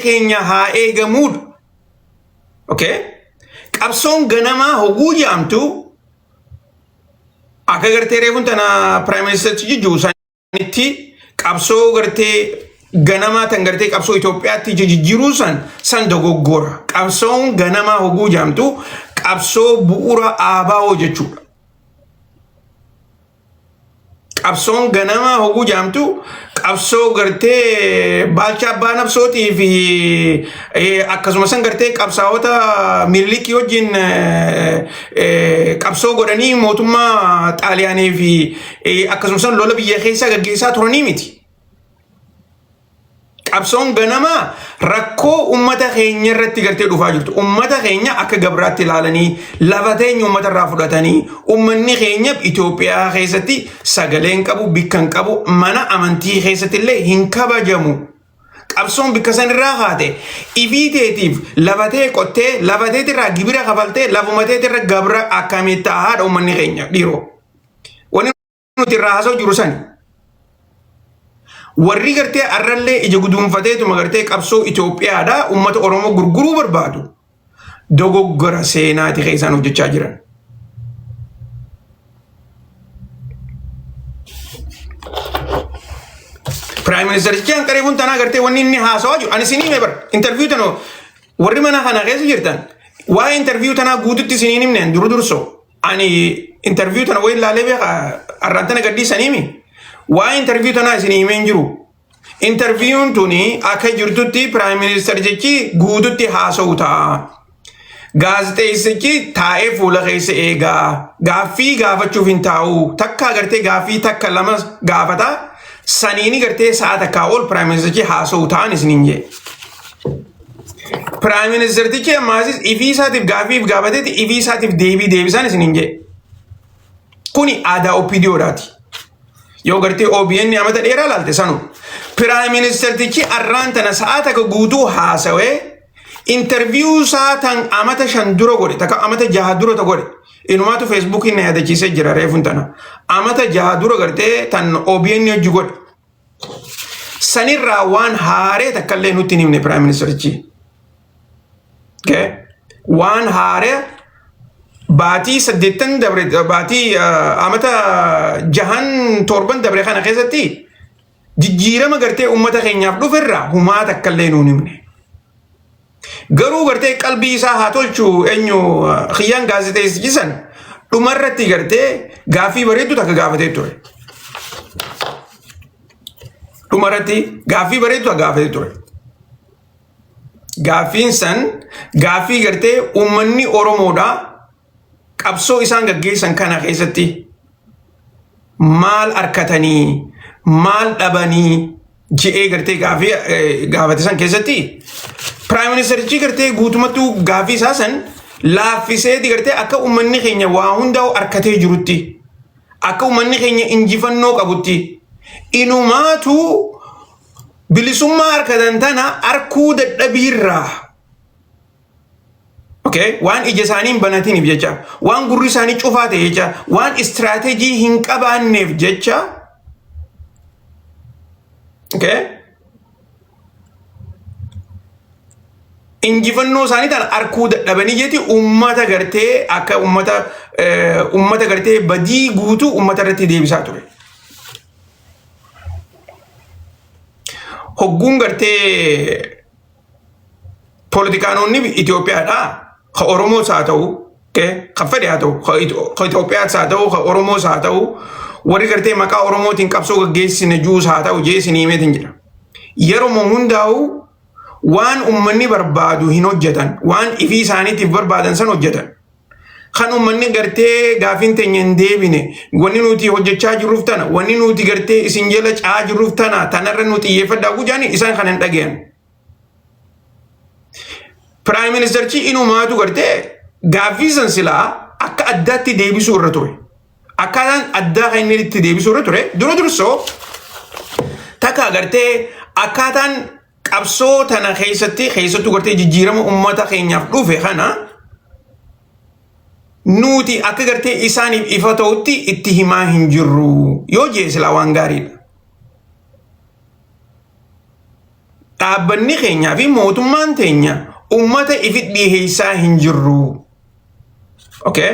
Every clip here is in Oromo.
keenya haa eegamuudha. Okay? Qabsoon ganamaa hoguu jaamtu akka gartee reefun tana Prime Minister jijjuu sanitti qabsoo gartee ganamaa tan gartee qabsoo Itoophiyaatti jijjiiruu san dogoggora. Qabsoon ganamaa hoguu jaamtu qabsoo bu'uura ABO jechuudha. Qabsoon ganamaa hoguu jaamtu qabsoo gartee Baalchaa Abbaa Nabsootii fi akkasumas gartee qabsaa'ota Minilikii wajjin qabsoo godhanii mootummaa Xaaliyaanii fi akkasumas lola biyya keessaa gaggeessaa turanii miti. Qabsoon ganamaa rakkoo ummata keenya irratti gartee dhufaa jirtu. Ummata keenya akka gabraatti ilaalanii lafa teenya ummata irraa fudhatanii ummanni keenya Itoophiyaa keessatti sagaleen qabu bikkan qabu mana amantii keessatti illee hin kabajamu. Qabsoon bikka san irraa haate ifiiteetiif lafatee qottee lafateetirraa gibira kafaltee lafumateetirra gabra akkamitti haadha ummanni keenya dhiiroo. Wanni nuti irraa haasa'u jiru sani. Warri gartee arrallee ija guduunfateetuma gartee qabsoo Itoophiyaadha ummata Oromoo gurguruu barbaadu dogoggora seenaati keessaan hojjechaa jiran. Prime Minister Jaan qareefuun tanaa gartee wanni inni haasawaa jiru. Ani isinii mee bara interview tanoo warri mana kana keessa jirtan waa'ee interview tanaa guututti isinii himneen dursoo. Ani interview tana wayi ilaalee beeka arraan tana gadhiisaniimi. Waan interview tana isin himeen jiru. Interviewun tuni akka jirtutti Prime Minister jechi guututti haasa'u ta'a. Gaazexeessichi taa'ee fuula keessa eegaa. Gaaffii gaafachuuf hin taa'u. Takka agartee gaaffii takka lama gaafata. Saniini gartee sa'a takkaa ol Prime Ministerichi haasa'u ta'an isiniin jee. Prime Ministerichi ammaasis ifii isaatiif gaaffiif gaafateeti ifii isaatiif deebisaan isiniin jee. Kuni aadaa OPDO'dhaati. Yoo gartee OBN amata dheeraa laalte sanu. Prime Ministerichi arraan tana sa'a takka guutuu haasawee interview saatan amata 5 dura godhe takka amata 6 dura godhe. Inumaatu Facebook na yaadachiisee jira reefun tana. Amata 6 dura gartee tan OBN hojii godhe. Sanirraa waan haaree takka illee nutti hin himne Prime Ministerichi. Okay? Waan haaree Baatii 8 dabre baatii amata 6 7 dabre kana keessatti jijjiirama gartee ummata keenyaaf dhuferraa humaa takka illee nuun himne. Garuu gartee qalbii isaa haa tolchu eenyu Xiyyaan gaazexeessichi san dhumarratti gartee gaaffii bareedu takka gaafatee ture. Dhumarratti gaaffii bareedu takka gaafatee ture. Gaaffiin san gaaffii gartee ummanni Oromoodhaa qabsoo isaan gaggeessan kana keessatti maal arkatanii maal dhabanii je'ee gartee gaafate san keessatti Prime Ministerichi gartee guutumattuu gaaffii isaa san laaffiseeti gartee akka ummanni keenya waa hundaa'u arkatee jirutti akka ummanni keenya injifannoo qabutti inumaatu bilisummaa arkatan tana arkuu dadhabiirraa. Okay, waan ija isaanii hin banatiniif jecha, waan gurri isaanii cufaa ta'e jecha, waan istiraatejii hin qabaanneef jecha. Okay? Injifannoo isaanii tan arkuu dadhabanii jetti ummata gartee akka ummata gartee badii guutuu ummata irratti deebisaa ture. Hogguun gartee politikaanonni Itoophiyaadhaa. Ka Oromoo saa ta'u, ka fedhe haa ta'u, ka Itoophiyaa saa ta'u, ka Oromoo saa ta'u, warri gartee maqaa Oromootiin qabsoo gaggeessine juus haa ta'u jeesini himeetiin jira. Yeroo hundaa'u waan ummanni barbaadu hin hojjetan, waan ifii isaaniitiif barbaadan san hojjetan. Kan ummanni gartee gaafiin teenya hin deebine, wanni nuti hojjechaa jirruuf tana, wanni nuti gartee isin jala caa jirruuf tana, tanarra nuti xiyyeeffadhaa gujaani isaan kan hin dhagayan. Prime Ministerichi inumaatu gartee gaaffii san silaa akka addaatti deebisuu irra ture. Akkaataan addaa kan inni itti deebisuu irra ture dursoo takka gartee akkaataan qabsoo tana keessattuu gartee jijjiirama ummata keenyaaf dhufe kana nuti akka gartee isaaniif ifa ta'utti itti himaa hin jirru yoo jee silaa waan gaariidha. dhaabbanni keenyaa fi mootummaan teenya ummata ifit dhiheessaa hin jirru. Okay?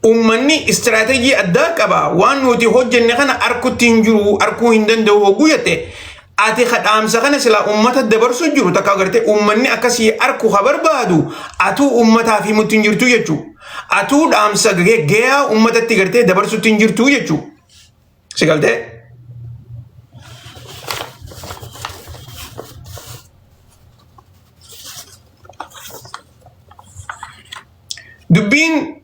Ummanni istiraatejii addaa qaba waan nuti hojjenne kana arkutti hin jiru arkuu hin danda'u hogguu jette ati kadhaamsa kana sila ummata dabarsu jiru takka agartee ummanni akkasii arku ha barbaadu atuu ummataa fi mutti hin jirtu jechuu atuu dhaamsa gayaa ummatatti gartee dabarsutti hin jirtu jechuu si galtee dubbiin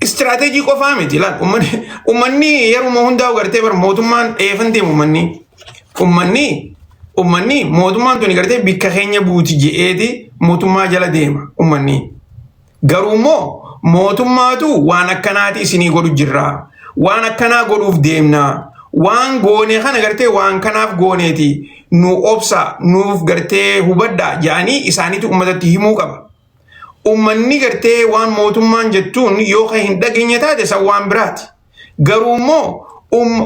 استراتيجي قفامي تلان أمني يرو مهون داو غرتي بر موتمان إيفنتي أمني موتمان توني غرتي بكخينيا بوتي جيدي موتما جلا ديما أمني غرومو موتماتو وانا كناتي سيني غلو جرا وانا كنا غلو في ديمنا وان غوني خانا غرتي وان كناف غونيتي نو أبسا نوف غرتي هبدا يعني إساني تو أمتاتي همو قبا ummanni gartee waan mootummaan jettuun yoo hin dhageenye taate sawwaan biraati. Garuu immoo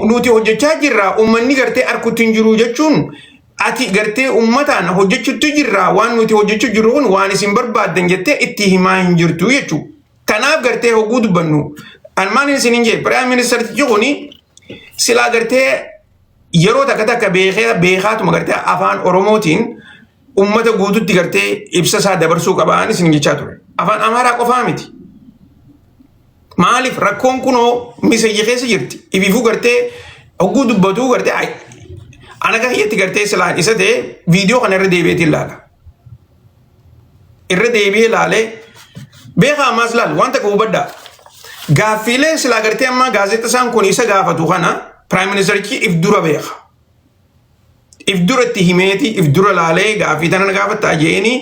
nuti hojjechaa jirra ummanni gartee arkutti hin jiru jechuun ati gartee ummataan hojjechutti jirra waan nuti hojjechuu jirru kun waan isin barbaaddan jettee itti himaa hin jirtu jechuudha. Kanaaf gartee hogguu dubbannu almaan isin hin jee Piraayim Ministeertichi kuni silaa gartee yeroo takka takka beekaatuma gartee afaan Oromootiin ummata guututti gartee ibsa isaa dabarsuu qabaan isin jechaa ture. Afaan Amaaraa qofaa miti. Maaliif rakkoon kunoo misayyi keessa jirti. Ififuu gartee hogguu dubbatuu gartee ana gahiyyatti gartee silaan isa ta'e viidiyoo kana irra deebi'eeti ilaala. Irra deebi'ee ilaalee beekaa ammaas ilaal wanta qabu baddaa. Gaaffiilee silaa gartee ammaa gaazexasaan kun isa gaafatu kana Piraayim Ministeerichi if dura beeka. If dura itti himeeti if dura laalee gaaffii tana gaafataa jeeni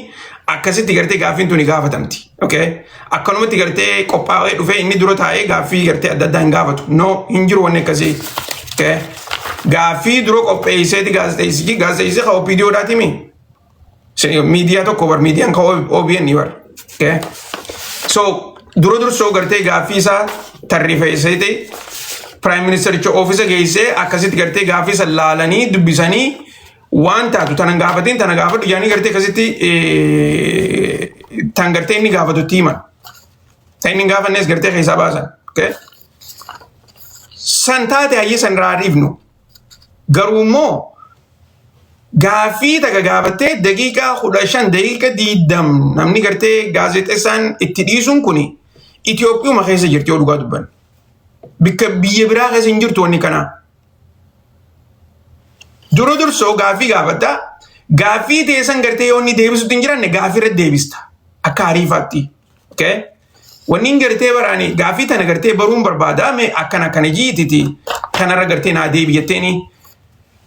akkasitti gartee gaaffiin tuni gaafatamti. Okay? Akkanumatti gartee qophaa'ee dhufee inni dura taa'ee gaaffii gartee adda addaa hin gaafatu. No, hin jiru wanni akkasii. Okay? Gaaffii dura qopheesseeti gaazexeessii ka OPDOdhaati mi? Miidiyaa tokko bar miidiyaan ka OBN bar. Okay? So, dura dursoo gartee gaaffii isaa tarreeffeesseeti Piraayim Ministeericha oofisa geessee akkasitti gartee gaaffii san laalanii dubbisanii waan taatu tanan gaafatiin tana gaafadhu yaanii gartee akkasitti tan gartee inni gaafatutti himan. Tan inni gaafannees gartee keessaa baasan. San taate hayyee san raadhiifnu. Garuu immoo gaaffii takka gaafattee daqiiqaa 15 daqiiqa 20 namni gartee gaazexeessaan itti dhiisuun kuni Itoophiyuma keessa jirti yoo dhugaa dubban. Bikka biyya biraa keessa hin jirtu wanni kanaa. Dura dursoo gaaffii gaafatta. Gaaffii teessan gartee yoo inni deebisutti hin jiranne gaaffii irratti deebista. Akka ariifaatti. Wanni hin gartee baraani gaaffii tana gartee baruun barbaadame akkana jiititi. Kanarra gartee naa deebiyatteeni.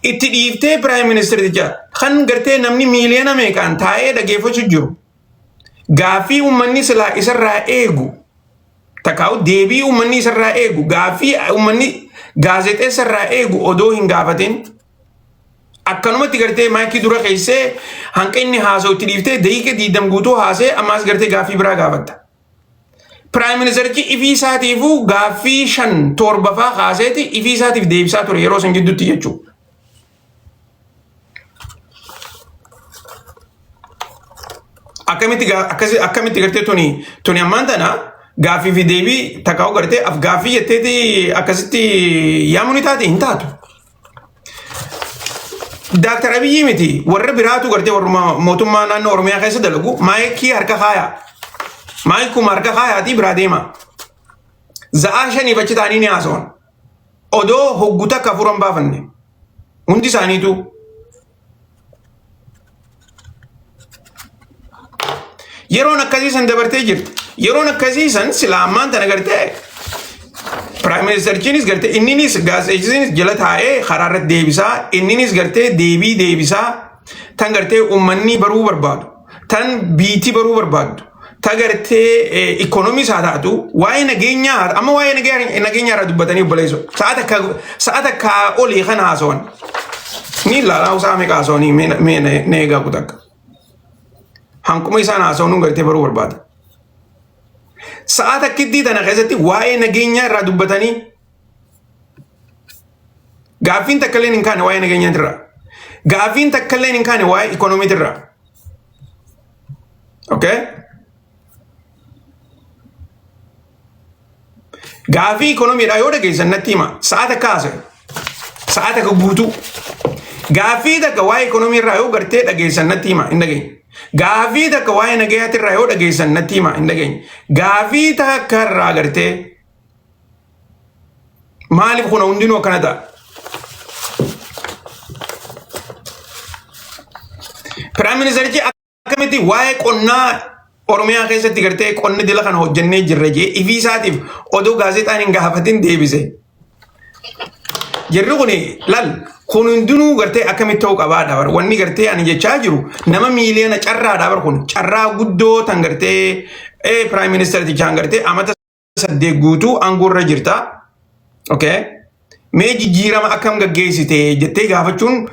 Itti dhiiftee Piraayim Ministeericha kan gartee namni miiliyoona meeqaan taa'ee dhageeffachuu jiru. Gaaffii uummanni silaa isarraa eegu. Takkaa'u deebii uummanni isarraa eegu. Gaaffii uummanni gaazexeessarraa eegu odoo hin gaafatin. Akkanumatti gartee maayikii dura keessee hanqa inni haasa'u itti dhiiftee daqiiqa 20 guutuu haasee ammaas gartee gaaffii biraa gaafatta. Piraayim Ministeerichi ifii isaatiifuu gaaffii 5-7 faa haaseeti ifii isaatiif deebisaa ture yeroo san gidduutti jechuudha. Akkamitti gartee tuni ammaan tana gaaffii fi deebii takkaa'u gartee af gaaffii jetteeti akkasitti yaamuun taate hin taatu. Daaktar Abiyyi miti warra biraatu gartee warra mootummaa naannoo Oromiyaa keessa dalagu maayikii harka kaayaa. Maayikuma harka kaayaatii biraa deema. Za'aa 5 achi ta'anii ni haasa'an. Odoo hogguta akka furan baafanne. Hundi isaaniitu. Yeroon akkasiisan dabartee jirti. Yeroon akkasiisan silaa ammaan tana gartee Piraayim Ministeerichiinis gartee inninis gaazexeessisiinis jala taa'ee karaa irratti deebisaa inninis gartee deebii deebisaa tan gartee uummanni baruu barbaadu tan biitii baruu barbaadu tan gartee ikoonomii isaa taatu waa'ee nageenyaa amma waa'ee nageenyaa irraa dubbatanii obboleessu sa'aata akka olii kana haasa'an ni ilaalaa usaa meeqa haasa'anii mee eegaa kutakka hankuma isaan haasa'uun gartee baruu barbaada. Sa'aata kiddii tana keessatti waa'ee nageenyaa irraa dubbatanii Gaaffiin takka illee hin kaane waa'ee nageenyaatirra. Gaaffiin takka illee hin kaane waa'ee ikoonomiitirra. Okay? Gaaffii ikoonomiidhaa yoo dhageessan natti hima. Sa'aata kaase. Sa'aata ka guutuu. Gaaffii takka waa'ee ikoonomiirraa yoo gartee dhageessan natti hima hin dhageenye. Gaaffii takka waa'ee nageenyaatirraa yoo dhageessan natti hima hin dhageenye. Gaaffii takka irraa gartee maaliif kun hundinuu akkana ta'a? Piraayim Ministerichi akkamitti waa'ee qonnaa Oromiyaa keessatti gartee qonni dila kana hojjennee jirra jee ifii isaatiif oduu gaazexaan hin gaafatin deebise. Jirri kun kun hundinuu gartee akkamitti ta'uu qabaadha bar. Wanni gartee ani jechaa jiru nama miiliyoona carraadha bar kun carraa guddoo tan gartee Piraayim Ministerichaan gartee amata 8 guutuu aangoorra jirta. Okay? Mee jijjiirama akkam gaggeessite jettee gaafachuun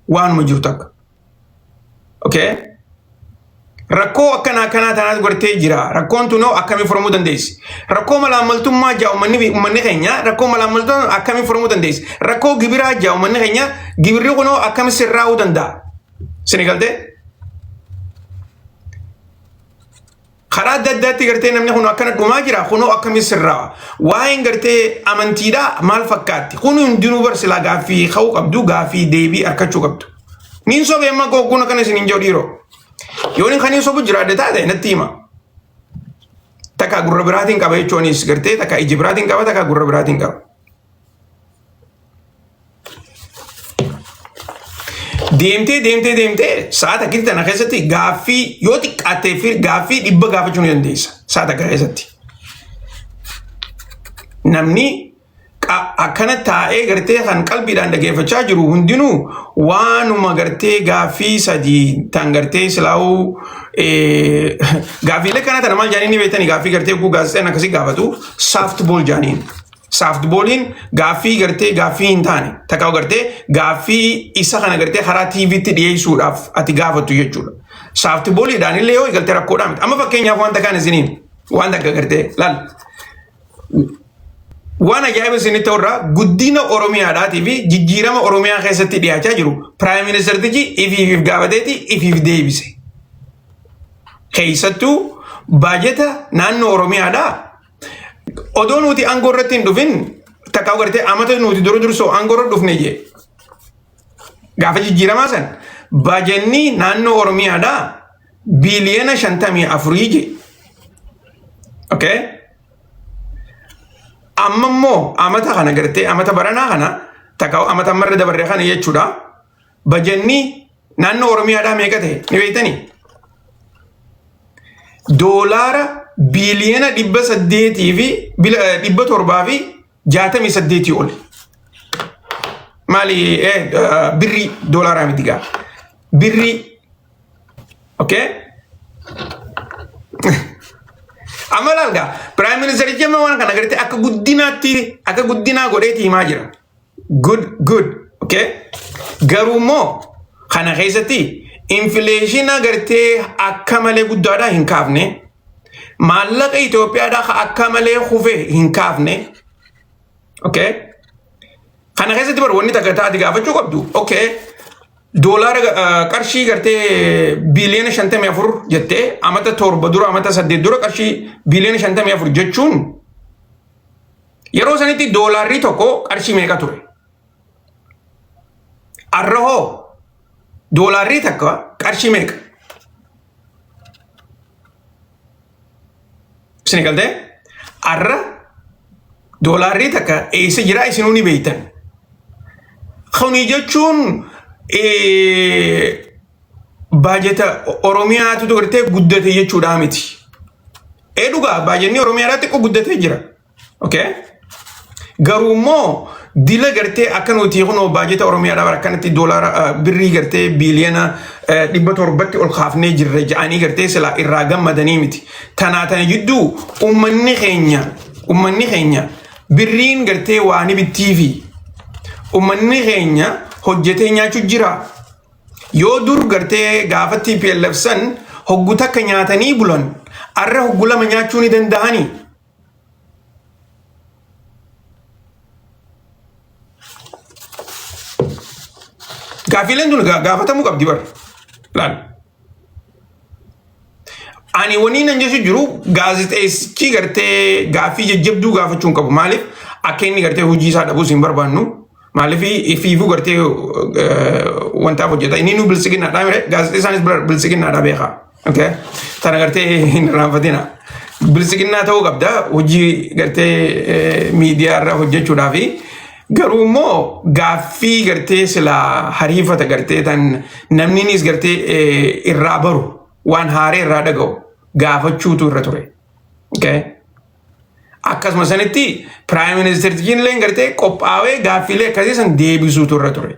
waanuma jirtu akka. Okay? Rakkoo akkanaa tanaas gartee jira. Rakkoon tunoo akkamii furamuu dandeessi? Rakkoo malaammaltummaa jaa uummanni keenya rakkoo malaammaltummaa akkamii furamuu dandeessi? Rakkoo gibiraa jaa uummanni keenya gibirri kunoo akkamii sirraa'uu danda'a? Sini galtee? Karaa adda addaatti gartee namni kun akkana dhumaa jira kunoo akkamii sirraa'a? Waa'een gartee amantiidhaa maal fakkaatti? Kun hundinuu barsilaa gaaffii ka'uu qabdu gaaffii deebii harkachuu qabdu. Niin sobee amma gogguna kana isin hin jiru dhiiroo. Yooni kan hin sobu jiraadde taate natti hima. Takka gurra biraatiin qaba jechuunis gartee takka iji biraatiin qaba takka gurra biraatiin qaba. Deemtee sa'aata akkatti tana keessatti gaaffii yoo xiqqaattee fi gaaffii 100 gaafachuu ni dandeessa sa'aata keessatti. Namni akkana taa'ee gartee kan qalbiidhaan dhageeffachaa jiru hundinuu waanuma gartee gaaffii 3 tan gartee silaa'uu gaaffiilee kana tana maal jaaniin ni beektanii gaaffii gartee guu gaazexaan akkasii gaafatu softball jaaniin. Softballiin gaaffii gartee gaaffii hin taane takka gartee gaaffii isa kana gartee karaa TV'tti dhiyeessuudhaaf ati gaafattu jechuudha. Softballiidhaan illee yoo galtee rakkoodhaa miti. Amma fakkeenyaaf wanta kana isiniin wanta akka gartee laal. Waan ajaa'iba isinitti ta'urraa guddina Oromiyaadhaatii fi jijjiirama Oromiyaa keessatti dhiyaachaa jiru Piraayim Ministerichi ifiif gaafateeti ifiif deebise. Keessattuu baajeta naannoo Oromiyaadhaa odoo nuti aangoo irratti hin dhufin takka gartee amata nuti dursoo aangoo irra dhufne jee. Gaafa jijjiiramaa san baajenni naannoo Oromiyaadhaa biiliyoona 54 jee. Okay? Amma immoo amata kana gartee amata baranaa kana takka amata ammarra dabarree kana jechuudha. Bajenni naannoo Oromiyaadhaa meeqa ta'e ni beektanii? Doolaara biiliyoona 800 fi 768 oli. Maali birrii doolaaraa miti gaa. Birrii. Okay? Amma laalgaa Piraayim Ministerichi amma waan kana gartee akka guddinaa godheeti himaa jira. Good. Okay? Garuu immoo kana keessatti infleeshina gartee akka malee guddaadhaa hin kaafne. Maallaqa Itoophiyaadhaa akka malee kufee hin kaafne. Okay? Kana keessatti bar wanni takka taati gaafachuu qabdu. Okay? Doolaara qarshii gartee biiliyoona 54 jettee amata 7 dura amata 8 dura qarshii biiliyoona 54 jechuun yeroo sanitti doolaarri tokko qarshii meeqa ture? Arrahoo doolaarri takka qarshii meeqa? Isin galtee arra doolaarri takka eessa jira isinuu ni beektan. Kuni jechuun baajeta Oromiyaatu gartee guddate jechuudha miti. Dhugaa baajenni Oromiyaadhaa xiqqoo guddatee jira. Okay? Garuu immoo dila gartee akka nuti kunoo baajeta Oromiyaadhaa akkanatti doolaara birrii gartee biiliyoona 700 ol kaafnee jirra ja'anii gartee silaa irraa gammadanii miti. Tana jidduu uummanni keenya birriin gartee waa ni bittii fi uummanni keenya hojjetee nyaachuu jira. Yoo dur gartee gaafatti TPLF san hoggu takka nyaatanii bulan arra hoggu lama nyaachuu ni danda'anii. Gaafiileen tun gaafatamuu qabdi bar. Laal. Ani waniin an jechu jiru gaazexeessichi gartee gaaffii jajjabduu gaafachuun qabu. Maaliif akka inni gartee hojii isaa dhabuus hin barbaannu. Maaliif ifiifuu gartee wantaaf hojjeta. Inni nu bilisiginnaadhaa mire gaazexeessaanis bilisiginnaadhaa beekaa. Tana gartee hin raanfatina. Bilisiginnaa ta'uu qabda hojii gartee miidiyaa irraa hojjechuudhaafi. Garuu immoo gaaffii gartee sila hariifata gartee tan namninis gartee irraa baru waan haaree irraa dhaga'u gaafachuutu irra ture. Akkasuma sanitti Prime Ministertichi illee gartee qophaa'ee gaaffiilee akkasii san deebisuutu irra ture.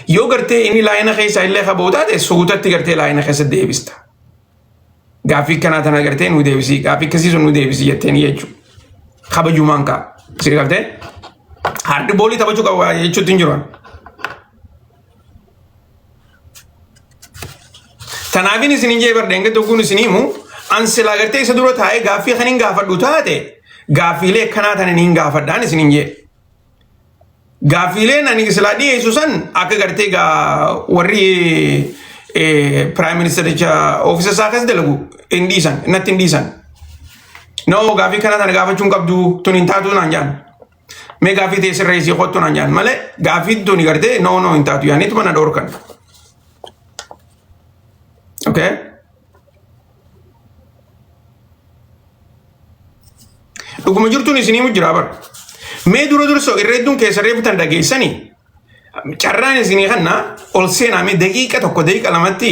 Yoo gartee inni laayina keessaa illee qabuu taate suutatti gartee laayina keessa deebista. Gaaffii kanaa tana gartee nu deebisii gaaffii akkasii sun nu deebisii jetteen jechuudha. Kabajumaan kaa. Si gartee hardi boolii taphachuu qaba jechuutti hin jiru. Tanaafin isin hin jee bardeen gadi ogguun isin himu an silaa gartee isa dura taa'ee gaaffii kan hin gaafadhu taate gaaffiilee kanaa tana hin gaafadhaan isin hin jee. Gaaffiileen ani silaa dhiyeessu san akka gartee warri Prime Ministericha ofiisa isaa akkas dalagu hin dhiisan natti hin dhiisan. No gaaffii kanaa tana gaafachuun qabdu tun hin taatu naan jaan. Mee gaaffii teessirra isii qottu naan jaan malee gaaffii tuni gartee no hin taatu yaaniitu mana dhoorkan. Dhuguma jirtuun isinii jira bar. Mee dura dursoo irreedduun keessa reebitan dhageessanii carraan isinii kanna ol seenaamee daqiiqa tokko daqiiqa lamatti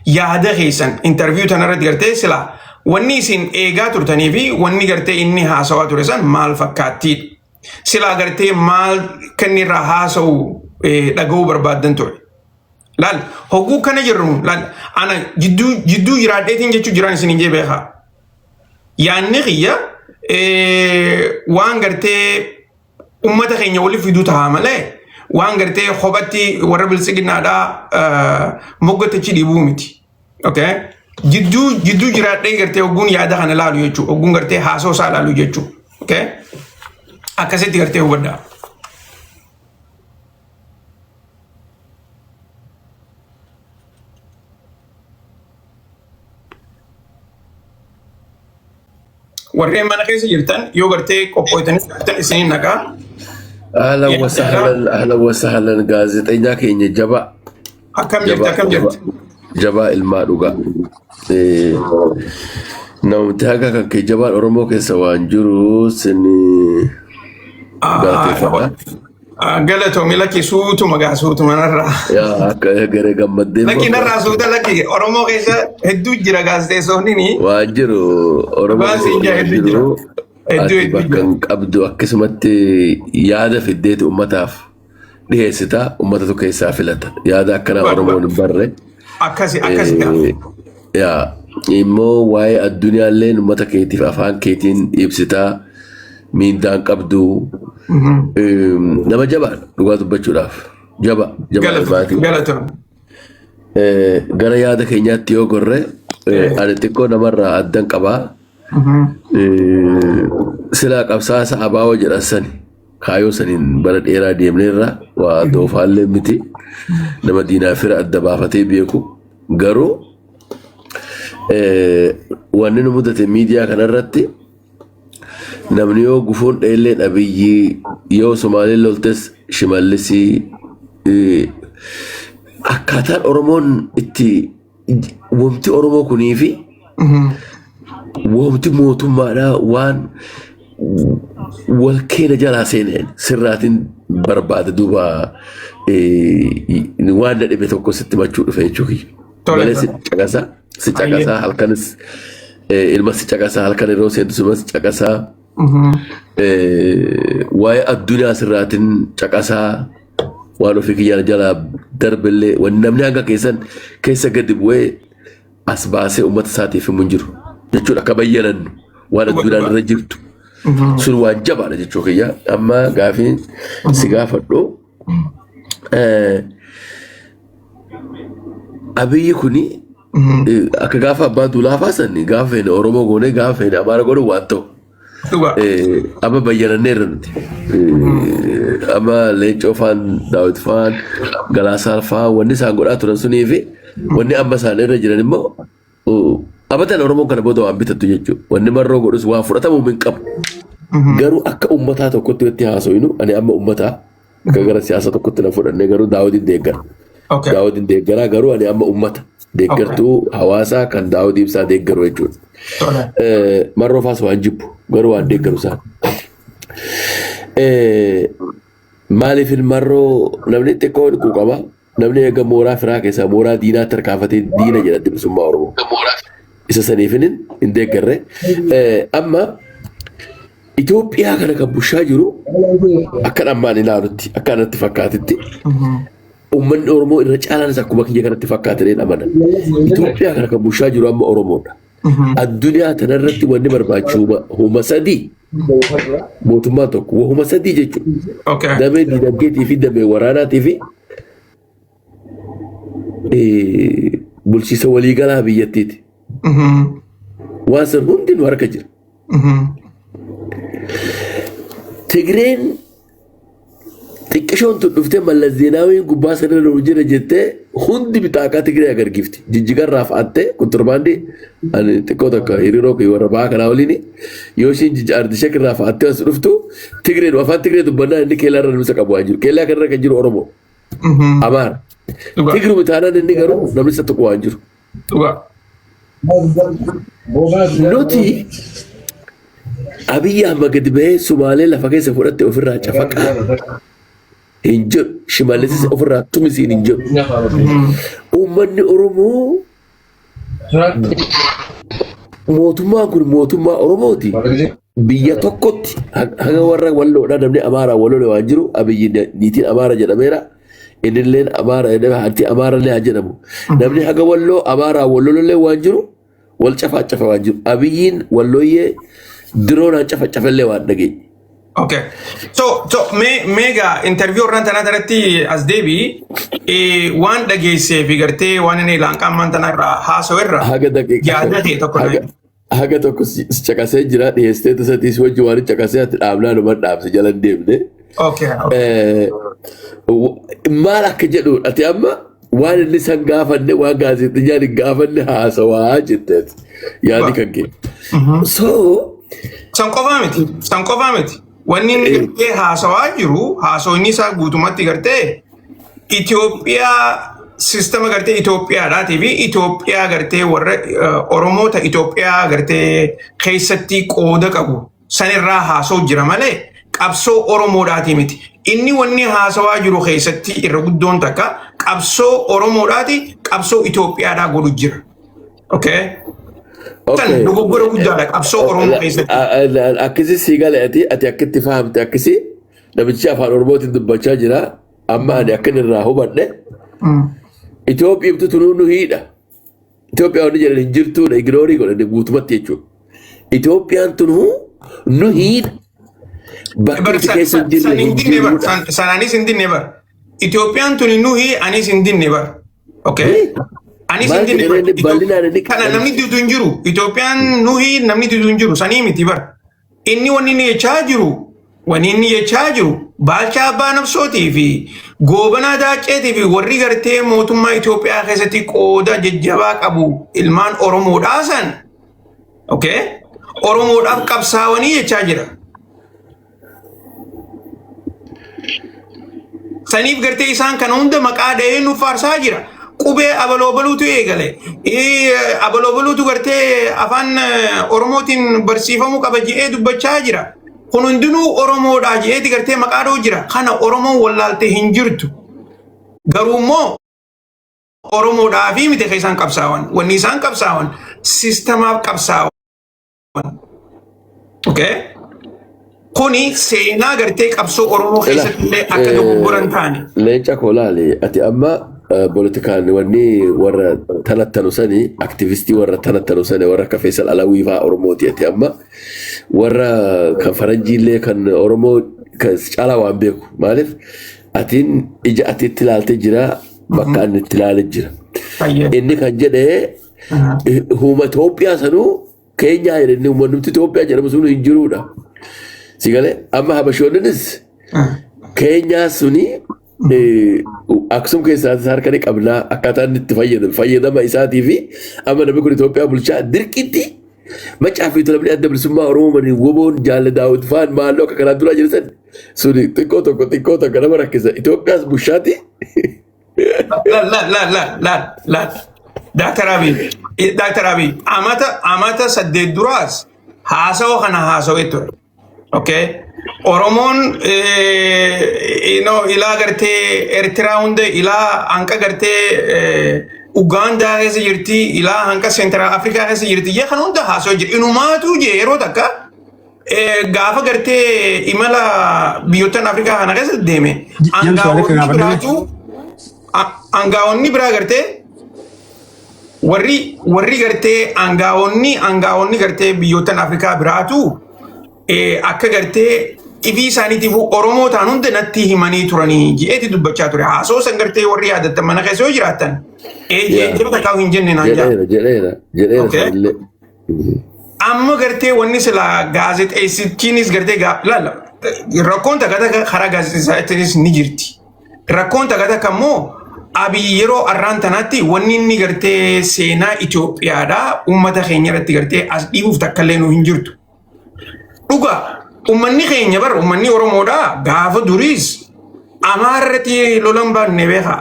yaada keessan interviyuu tanarratti gartee sila wanni isin eegaa turtanii fi wanni gartee inni haasawaa ture san maal fakkaattiidha. Sila gartee maal kan irraa haasa'u dhaga'uu barbaaddan ture. Laal hogguu kana jirru laal ana jidduu jiraadheetiin jechuu jiraan isin jee beekaa. Yaanni xiyya waan gartee ummata keenya waliif fiduu ta'a malee waan gartee kophatti warra bilisiginnaadhaa moggatachi dhibuu miti. Jidduu jiraadhee gartee hogguun yaada kana laalu jechuudha. Hogguun gartee haasoo isaa laalu jechuudha. Akkasitti gartee hubaddaa. Warreen mana keessa jirtan yoo gartee qophooytanis jirtan isiniin nagaa. Ahlan wasahlan gaazexeenyaa keenya jabaa. Akkam jirti? Jabaa ilmaa dhugaa. Namni haga kan kee jabaan Oromoo keessa waan jiru sini galateeffadha. Galatoomii lakkii suutuma gaa suutuma narraa. Akka garee gammaddee. Lakkii narraa suuta lakkii Oromoo keessa hedduu jira gaazexeessonni. Waan jiru Oromoo keessa jiru. Ati bakka hin qabdu akkasumatti yaada fiddeeti ummataaf dhiyeessita ummata keessaa filata. Yaada akkanaa Oromoon hin barre. Akkasi. Immoo waa'ee addunyaallee ummata keetiif afaan keetiin ibsitaa miindaan qabdu nama jabaa dhugaa dubbachuudhaaf jaba galatoon. Gara yaada keenyaatti yoo gorre ani xiqqoo namarraa addan qabaa. Silaa qabsaasa abaawoo jedhan sani kaayoo saniin bara dheeraa deemneerra waa doofaallee miti nama diinaa fira adda baafatee beeku garuu wanni nu mudate miidiyaa kanarratti namni yoo gufuun dheelleen abiyyi yoo Somaaleen loltes Shimallisii akkaataan Oromoon itti wamti Oromoo kunii fi wamti mootummaadhaa waan wal keenya jalaa seeneen sirraatiin barbaada duuba waan dadhabe tokko sitti machuu dhufe jechuudha. Malee si caqasaa halkanis ilma si caqasaa halkan yeroo seentu sumas caqasaa waa'ee addunyaa sirraatiin caqasaa waan ofii kiyyaan jalaa darbillee waan namni hanga keessa gadi bu'ee as baasee uummata isaatiif himu hin jiru jechuudha. Akka bayyanannu waan addunyaan irra jirtu sun waan jabaadha jechuu kiyya. Amma gaafiin si gaafadhu abiyyi kuni akka gaafa abbaan duulaa faasan gaafa feene Oromoo goonee gaafa feene Amaara godhu waan ta'u Dhugaa. Amma bayyananneerra nuti. Amma Leencoo faan, Daawit faan, Galaasaa faan wanni isaan godhaa turan sunii fi wanni amma isaan irra jiran immoo abatan Oromoon kana booda waan bitattu jechuudha. Wanni marroo godhus waan fudhatamuu hin qabu. Garuu akka uummataa tokkotti itti haasofnu ani amma uummataa akka gara siyaasa tokkotti na fudhannee garuu Daawutiin deeggara. Daawutiin deeggaraa garuu ani amma uummata deeggartuu hawaasaa kan Daawud Ibsaa deeggaru jechuudha. Marroo faas waan jibbu garuu waan deeggaru isaan. Maaliif marroo namni xiqqoo ni quuqama namni eega mooraa firaa keessaa mooraa diinaa tarkaanfatee diina jedhatti bilisummaa Oromoo. Isa saniifin hin deeggarre. Amma Itoophiyaa kana kan bushaa jiru akka ammaan ilaalutti akka anatti fakkaatitti uummanni Oromoo irra caalaanis akkuma kiyya kanatti fakkaatanii amana. Itoophiyaa kana kan bushaa jiru amma Oromoodha. Addunyaa tanarratti wanni barbaachisu huma sadii mootummaan tokko huma sadii jechuudha. Damee dinagdeetii fi damee waraanaatii fi bulchiisa waliigalaa biyyattiiti. Waan san hundi nu harka jira. Tigreen xiqqishoon tun dhuftee Mallas Zeenaawiin gubbaa sanarra jira jettee hundi bitaakaa Tigree agargifti. Jijjigarraa fa'aattee kontirbaandii ani xiqqoo takka hiriiroo warra ba'aa kanaa waliin yoo ishiin Ardishekirraa fa'aattee as dhuftu Tigreen afaan Tigree dubbannaa inni keellaarra namisa qabu waan jiru. Keellaa kanarra kan jiru Oromoo. Amaara. Tigru bitaanaan inni garuu namisa tokko waan jiru. Nuti Abiyyi Ahmad gadi bahee Sumaalee lafa keessa fudhatte ofirraa cafaqa. Hin jiru. Shimalleessis ofirraa tumisiin hin jiru. Uummanni Oromoo mootummaan kun mootummaa Oromooti. Biyya tokkotti hanga warra walloodhaa namni Amaaraa wallole waan jiru Abiyyi niitiin Amaara jedhameera. Innilleen Amaara jedhame haati Amaarallee haa jedhamu. Namni hanga walloo Amaaraa wallolollee waan jiru wal cafa waan jiru. Abiyyiin wallooyyee diroonaan cafa waan dhageenye. Okay. So mega interview irraan tanaa irratti as deebii waan dhageessee fi gartee waan inni laanqammaan tanaa irraa haasa'u irra yaada ta'e tokko haga tokko caqasee jira dhiyeessee tasaatiis wajji waan caqasee ati dhaabnaa numan dhaabse jala hin deemne. Maal akka jedhu ati amma waan inni san gaafanne waan gaazexeessaan hin gaafanne haasawaa jetteet yaadi kan kee. San qofaa miti. Wanni inni gartee haasawaa jiru haasawni isaa guutumatti gartee Itoophiyaa sistema gartee Itoophiyaadhaatii fi Itoophiyaa gartee warra Oromoota Itoophiyaa gartee keessatti qooda qabu sanirraa haasa'u jira malee qabsoo Oromoodhaatii miti. Inni wanni haasawaa jiru keessatti irra guddoon takka qabsoo Oromoodhaati qabsoo Itoophiyaadhaa godhu jira. Okay? Kan dogoggora guddaadha qabsoo Oromoo keessatti. Akkasii sii galeeti ati akkatti fahamte akkasii namichi afaan Oromootiin dubbachaa jira amma ani akkan irraa hubadhe Itoophiyaatu tunuu nu hiidha. Itoophiyaa wanni jedhan hin jirtuudha igiroorii godhan guutumatti jechuudha. Itoophiyaan tunuu nu hiidha. Bakki keessa hin jirre sanaanis hin dinne bar. Itoophiyaan tuni nu hii anis hin dinne bar. Okay? Anis hin dinne kana namni didu hin jiru. Itoophiyaan nu hii namni didu hin jiru sanii miti bar. Inni wanni inni jechaa jiru Baalchaa Abbaa Nabsootii fi Goobanaa Daacceetii fi warri gartee mootummaa Itoophiyaa keessatti qooda jajjabaa qabu ilmaan Oromoodhaa san. Okay? Oromoodhaaf qabsaawanii jechaa jira. Saniif gartee isaan kana hunda maqaa dhahee nuuf faarsaa jira. Qubee abaloobaluutu eegale. Abaloobaluutu gartee afaan Oromootiin barsiifamuu qaba jedhee dubbachaa jira. Kun hundinuu Oromoodhaa jedheeti gartee maqaa dhahuu jira. Kana Oromoon wallaaltee hin jirtu. Garuu immoo Oromoodhaa fi miti kan isaan qabsaawan. Wanni isaan qabsaawan sistemaaf qabsaawan. Okay? Kuni seenaa gartee qabsoo Oromoo keessatti illee akka dogoggoran taane. Leenca koolaali ati amma politikaan wanni warra tanattanu sanii aktivistii warra tanattanu sanii warra akka Faisal Alawii fa'aa Oromooti ati amma warra kan Faranjiillee kan Oromoo kan caalaa waan beeku maaliif atiin ija ati itti ilaaltee jira bakka inni itti ilaalee jira. Inni kan jedhee huuma Itoophiyaa sanuu Keenyaa jedhanii uummanni Itoophiyaa jedhamu sun hin jiruudha. Sigalee amma habashoonnis keenyaa suni Aksum keessaa harkanii qabnaa akkaataa inni itti fayyadama isaatii fi amma namni kun Itoophiyaa bulchaa dirqitti macaa fi namni adda bilisummaa Oromoo woboon jaalala daawwit faan maalloo akka kanaan duraa jiran suni xiqqoo tokko nama rakkisa Itoophiyaas bushaati. La. Dr. Abiy amata saddeet duraas haasawaa kana haasawee ture. Okay. Oromoon ilaa gartee Eertiraa hunda ilaa hanqa gartee Ugaandaa keessa jirti ilaa hanqa Seentiraal Afrikaa keessa jirti jee kan hunda haasawaa jira. Inumaatu jee yeroo takka gaafa gartee imala biyyoottan Afrikaa kana keessa deeme aangaa'onni biraa gartee warri gartee aangaa'onni gartee biyyoottan Afrikaa biraatu akka gartee ifi isaaniitiif Oromoo ta'an hunda natti himanii turanii je'eeti dubbachaa ture. Haasoo san gartee warri yaadattan mana keessa yoo jiraattan jira takkaa hin jenne naan jedheera. Amma gartee wanni sila gaazexeessitiinis gartee rakkoon takka karaa gaazexeessitiinis ni jirti. Rakkoon takka immoo Abiy yeroo arraan tanaatti wanni inni gartee seenaa Itoophiyaadhaa uummata keenya irratti gartee as dhiibuuf takka illee nu hin jirtu. Dhugaa ummanni keenya bar ummanni Oromoodhaa gaafa duriis Amaarratti lolan banne beeka.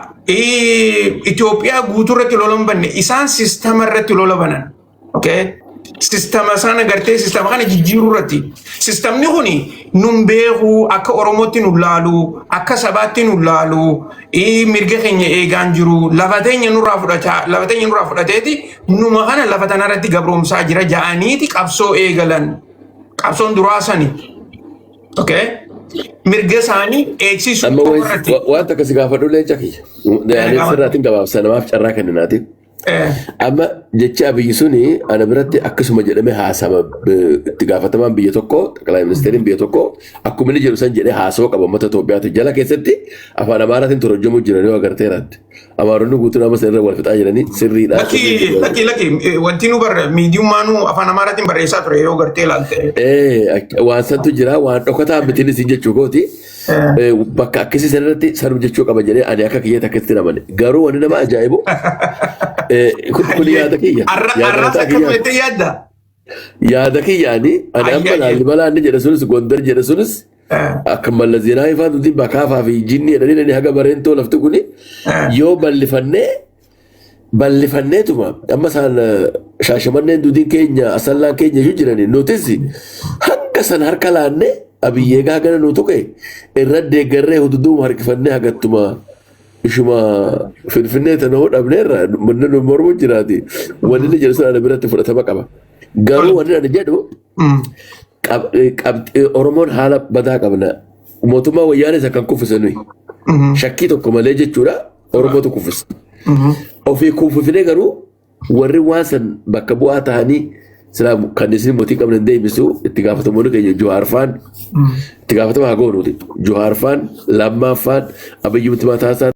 Itoophiyaa guutuurratti lolan banne isaan sistama irratti lola banan. Okay? Sistama sana gartee sistama kana jijjiiruu irratti. Sistamni kuni nun beeku akka Oromootti nu laalu akka sabaatti nu laalu mirga keenya eegaan jiru lafa teenya nurraa fudhateeti numa kana lafa tanarratti gabroomsaa jira ja'aniiti qabsoo eegalan. Qabsoon duraasani. Okay? Mirga isaanii eegsisuu irratti. Waan takka si gaafadhu leenca kiyya. Sirraatiin gabaabsa namaaf carraa kenninaati. Amma jecha Abiy suni ana biratti akkasuma jedhame haasama itti gaafatamaan biyya tokko xaqalaa ministeeriin biyya tokko akkuma inni jedhu san jedhee haasawaa qaba uummata Itoophiyaatu jala keessatti afaan Amaaraatiin torojjomuu jiran yoo agarteeraatti. Amaaronni guutuu nama sana irra wal fixaa jiranii sirriidha. Lakki wanti nu miidiyummaanuu afaan Amaaraatiin barreessaa ture yoo gartee ilaalte. Waan santu jira waan dhokataa mitiin isin jechuu kooti. Bakka akkasii sanarratti sanuu jechuu qaba jedhee ani akka kiyyee takkatti namane garuu wanni nama ajaa'ibu kun yaada kiyya. Arraasa akkamitti yaadda? Yaada kiyyaani ani amma Laalibalaa inni jedhe sunis Gondar jedhe sunis akka Mallas Zeenaawii ifaan nuti bakaafaa fi jinni jedhanii haga bareentoo lafti kuni yoo bal'ifanneetuma amma isaan Shaashamanneen duudiin keenya asallaan keenya iyyuu jiranii nutis hanga san harka laannee Abiyyee gaagana nu tuqe irra deeggarree hududuuma harkifannee hagattuma ishuma finfinnee tanoo dhabneerra manni nu mormu jiraati wanni inni jedhu sana biratti fudhatama qaba. Garuu wanni ani jedhu Oromoon haala badaa qabna. Mootummaa wayyaanis akkan kuffisanii shakkii tokko malee jechuudha Oromootu kuffisa. Ofii kuffifnee garuu warri waan san bakka bu'aa ta'anii Islam kan isin mootii qabnan deebisu itti gaafatamoonni keenya Johaar Faan itti gaafatama haa goonuuti. Johaar Faan Lammaa Faan Abiyyi Mitimaa Taasisaa